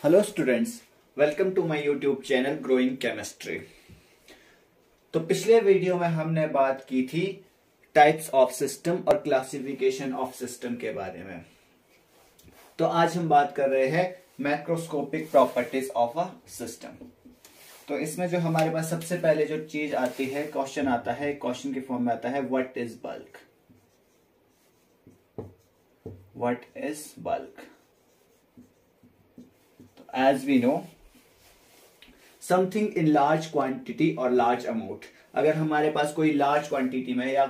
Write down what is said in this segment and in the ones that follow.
Hello students, welcome to my YouTube channel growing chemistry. तो पिछले video में हमने बात की थी टाइप्स ऑफ सिस्टम और क्लासिफिकेशन ऑफ सिस्टम के बारे में। तो आज हम बात कर रहे हैं macroscopic properties of a system. तो इसमें जो हमारे पास सबसे पहले जो चीज आती है, क्वेश्चन आता है, क्वेश्चन के फॉर्म में आता है what is bulk. What is bulk? As we know, something in large quantity or large amount। अगर हमारे पास कोई लार्ज क्वांटिटी में या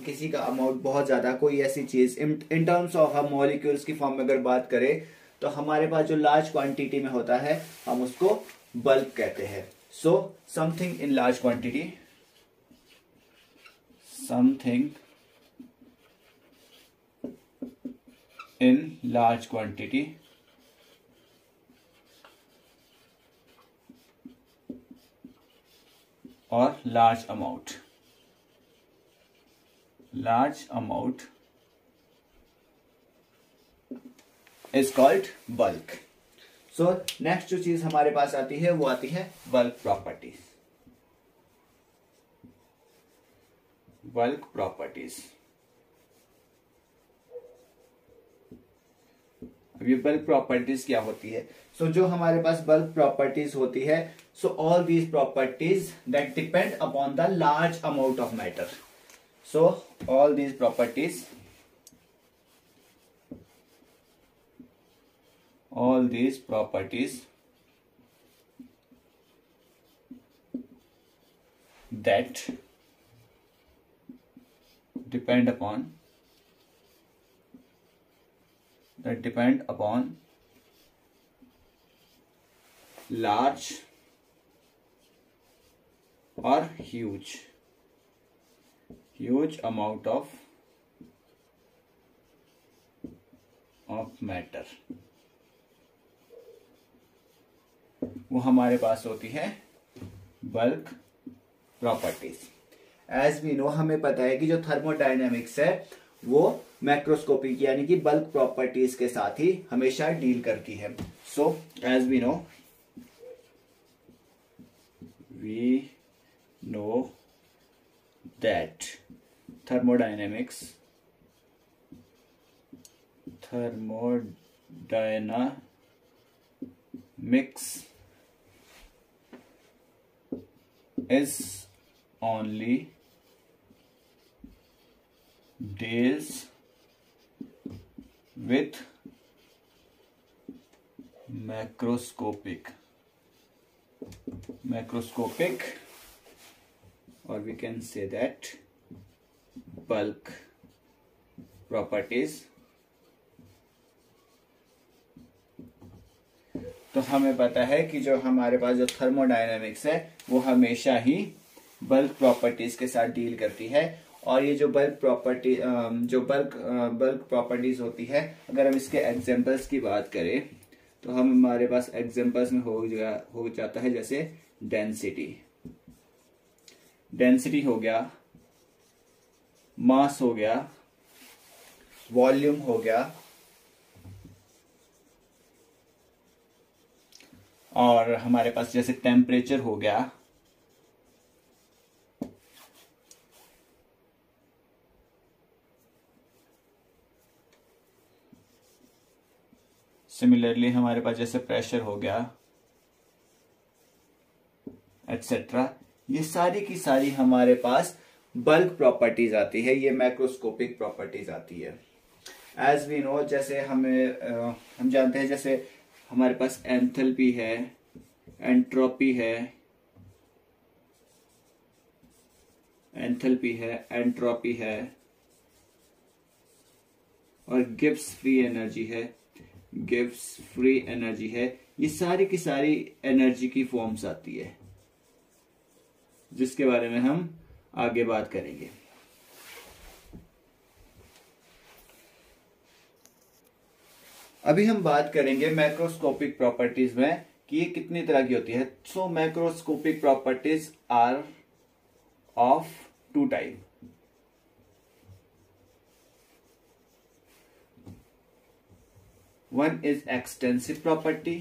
किसी का अमाउंट बहुत ज्यादा, कोई ऐसी चीज इन टर्म्स ऑफ हम मॉलिक्यूल्स की फॉर्म में अगर बात करें तो हमारे पास जो लार्ज क्वांटिटी में होता है हम उसको बल्क कहते हैं। So something in large quantity, something in large quantity और large amount is called bulk। So next जो चीज हमारे पास आती है वो आती है bulk properties। bulk properties, अब ये बल्क प्रॉपर्टीज क्या होती है? सो जो हमारे पास बल्क प्रॉपर्टीज होती है, so all these properties that depend upon the large amount of matter. So all these properties that depend upon large or huge amount of matter, वो हमारे पास होती है bulk properties. As we know, हमें पता है कि जो थर्मोडायनेमिक्स है वो मैक्रोस्कोपिक यानी कि बल्क प्रॉपर्टीज के साथ ही हमेशा डील करती है। So as we know that thermodynamics is only deals with macroscopic or we can say that bulk properties। तो हमें पता है कि जो हमारे पास जो थर्मोडायनेमिक्स है वो हमेशा ही बल्क प्रॉपर्टीज के साथ डील करती है। और ये जो बल्क प्रॉपर्टीज होती है, अगर हम इसके एग्जांपल्स की बात करें तो हमारे पास एग्जांपल्स में हो जाता है जैसे डेंसिटी हो गया, मास हो गया, वॉल्यूम हो गया, और हमारे पास जैसे टेम्परेचर हो गया। सिमिलरली हमारे पास जैसे प्रेशर हो गया, एटसेट्रा। ये सारी की सारी हमारे पास बल्क प्रॉपर्टीज आती है, ये मैक्रोस्कोपिक प्रॉपर्टीज आती है। एज वी नो, जैसे हम जानते हैं, जैसे हमारे पास एंथैल्पी है, एंट्रोपी है, एंट्रोपी है और गिब्स फ्री एनर्जी है। ये सारी की सारी एनर्जी की फॉर्म्स आती है जिसके बारे में हम आगे बात करेंगे। अभी हम बात करेंगे मैक्रोस्कोपिक प्रॉपर्टीज में कि ये कितनी तरह की होती है। So macroscopic properties are of two type. One is extensive property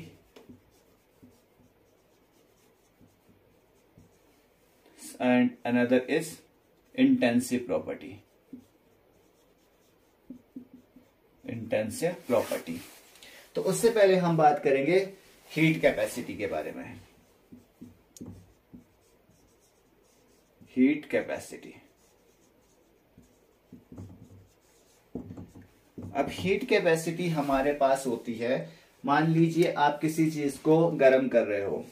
and another is intensive property. Intensive property. तो उससे पहले हम बात करेंगे हीट कैपेसिटी के बारे में. Heat capacity. अब हीट कैपेसिटी हमारे पास होती है, मान लीजिए आप किसी चीज को गर्म कर रहे हो,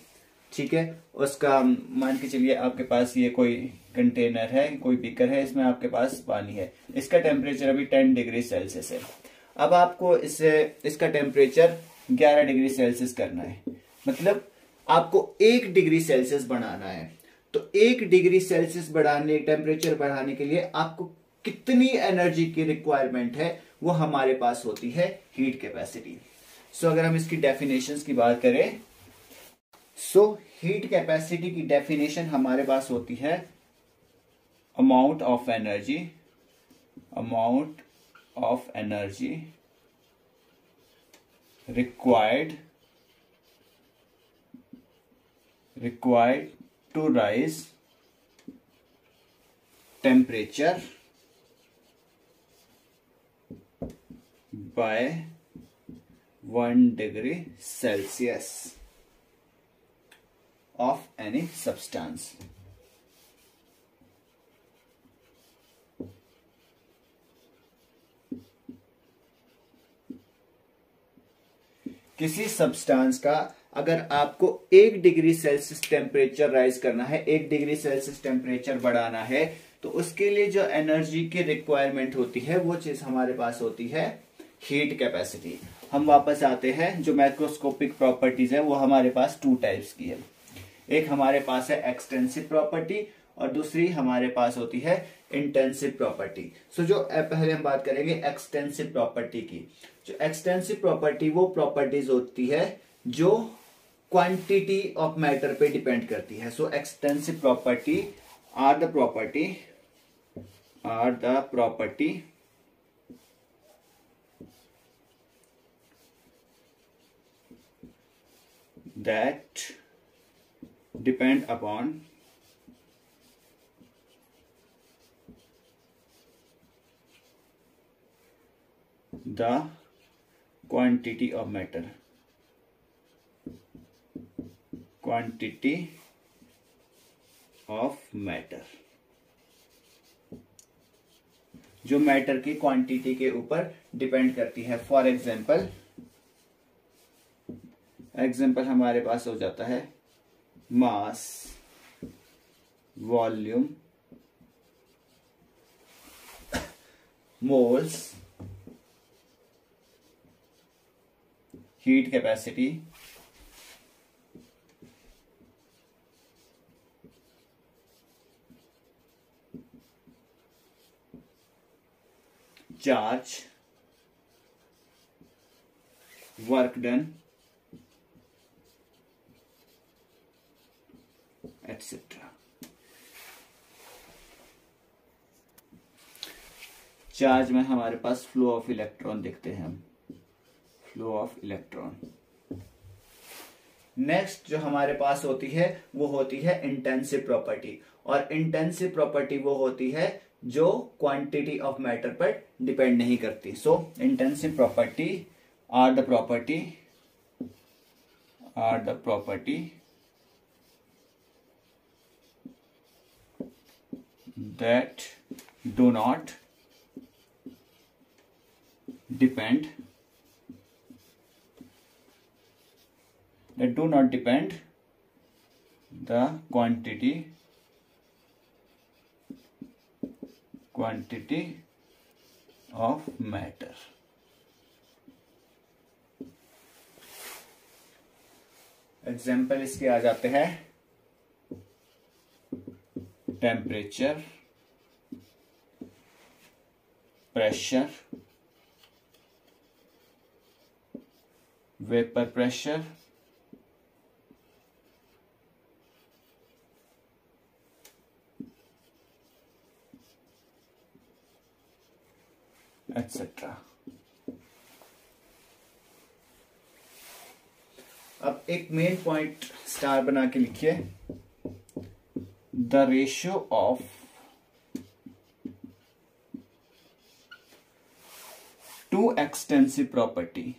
ठीक है, उसका मान के चलिए आपके पास ये कोई कंटेनर है, कोई बीकर है, इसमें आपके पास पानी है, इसका टेम्परेचर अभी 10 डिग्री सेल्सियस है. अब आपको इसका टेम्परेचर 11 डिग्री सेल्सियस करना है, मतलब आपको 1 डिग्री सेल्सियस बढ़ाना है. तो 1 डिग्री सेल्सियस बढ़ाने, टेम्परेचर बढ़ाने के लिए आपको कितनी एनर्जी की रिक्वायरमेंट है, वो हमारे पास होती है हीट कैपेसिटी. सो अगर हम इसकी डेफिनेशंस की बात करें, सो हीट कैपेसिटी की डेफिनेशन हमारे पास होती है amount of energy required to rise temperature by 1 degree Celsius of any substance. किसी सब्सटेंस का अगर आपको 1 डिग्री सेल्सियस टेम्परेचर राइज करना है, 1 डिग्री सेल्सियस टेम्परेचर बढ़ाना है, तो उसके लिए जो एनर्जी की रिक्वायरमेंट होती है वो चीज हमारे पास होती है हीट कैपेसिटी. हम वापस आते हैं, जो माइक्रोस्कोपिक प्रॉपर्टीज है वो हमारे पास 2 टाइप्स की है. एक हमारे पास है एक्सटेंसिव प्रॉपर्टी और दूसरी हमारे पास होती है इंटेंसिव प्रॉपर्टी. सो जो पहले हम बात करेंगे एक्सटेंसिव प्रॉपर्टी की. जो एक्सटेंसिव प्रॉपर्टी वो प्रॉपर्टीज होती है जो क्वांटिटी ऑफ मैटर पे डिपेंड करती है. So extensive property are the property that depend upon the quantity of matter. जो मैटर की क्वांटिटी के ऊपर डिपेंड करती है. फॉर एग्जाम्पल हमारे पास हो जाता है mass, volume, moles, heat capacity, charge, work done, etcetera. Charge में हमारे पास फ्लो ऑफ इलेक्ट्रॉन देखते हैं हम, फ्लो ऑफ इलेक्ट्रॉन. नेक्स्ट जो हमारे पास होती है वो होती है इंटेंसिव प्रॉपर्टी. और इंटेंसिव प्रॉपर्टी वो होती है जो क्वांटिटी ऑफ मैटर पर डिपेंड नहीं करती. So intensive property are the property that do not depend the quantity of matter. Example इसके आ जाते हैं temperature, pressure, vapour pressure, etcetera. अब एक मेन पॉइंट स्टार बना के लिखिए. the ratio of two extensive property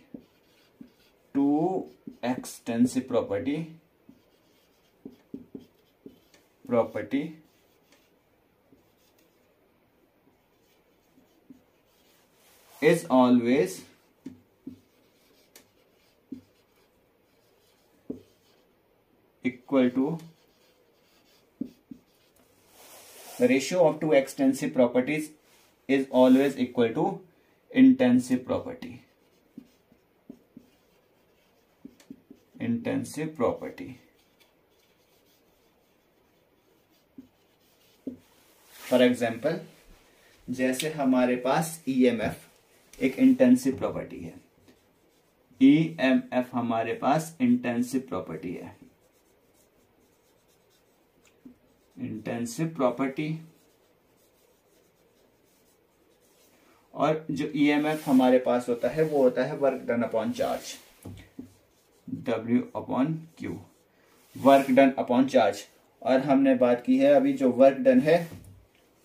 is always equal to the ratio of two extensive properties is always equal to intensive property. For example, जैसे हमारे पास EMF एक intensive property है, ईएमएफ हमारे पास intensive property है, इंटेंसिव प्रॉपर्टी। और जो EMF हमारे पास होता है वो होता है work done upon charge, W upon Q, work done upon charge. और हमने बात की है अभी जो वर्क डन है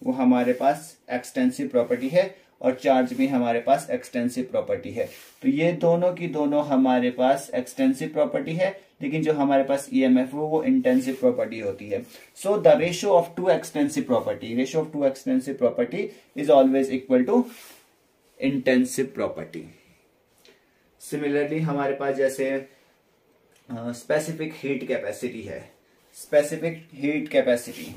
वो हमारे पास एक्सटेंसिव प्रॉपर्टी है और चार्ज भी हमारे पास एक्सटेंसिव प्रॉपर्टी है। तो ये दोनों की दोनों हमारे पास एक्सटेंसिव प्रॉपर्टी है, लेकिन जो हमारे पास ईएमएफ वो इंटेंसिव प्रॉपर्टी होती है। So the ratio of two extensive property is always equal to intensive property. Similarly हमारे पास जैसे स्पेसिफिक हीट कैपेसिटी है, स्पेसिफिक हीट कैपेसिटी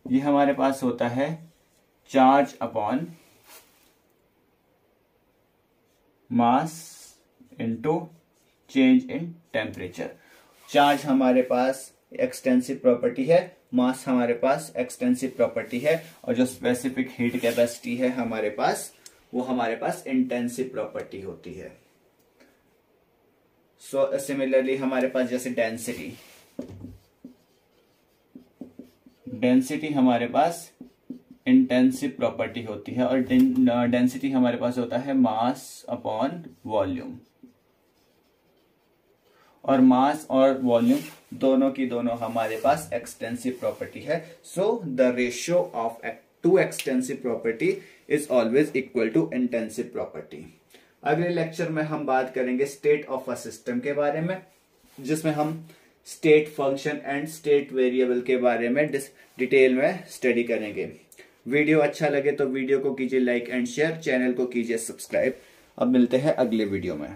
ये हमारे पास होता है charge upon mass into change in temperature. Charge हमारे पास एक्सटेंसिव प्रॉपर्टी है, मास हमारे पास एक्सटेंसिव प्रॉपर्टी है, और जो स्पेसिफिक हीट कैपेसिटी है हमारे पास वो हमारे पास इंटेंसिव प्रॉपर्टी होती है। सो सिमिलरली हमारे पास जैसे डेंसिटी हमारे पास इंटेंसिव प्रॉपर्टी होती है, और डेंसिटी हमारे पास होता है मास अपॉन वॉल्यूम। और मास और वॉल्यूम दोनों की दोनों हमारे पास एक्सटेंसिव प्रॉपर्टी है। So the ratio of two extensive property is always equal to intensive property. अगले लेक्चर में हम बात करेंगे स्टेट ऑफ अ सिस्टम के बारे में, जिसमें हम state function and state variable के बारे में डिटेल में स्टडी करेंगे। वीडियो अच्छा लगे तो वीडियो को कीजिए लाइक एंड शेयर, चैनल को कीजिए सब्सक्राइब। अब मिलते हैं अगले वीडियो में।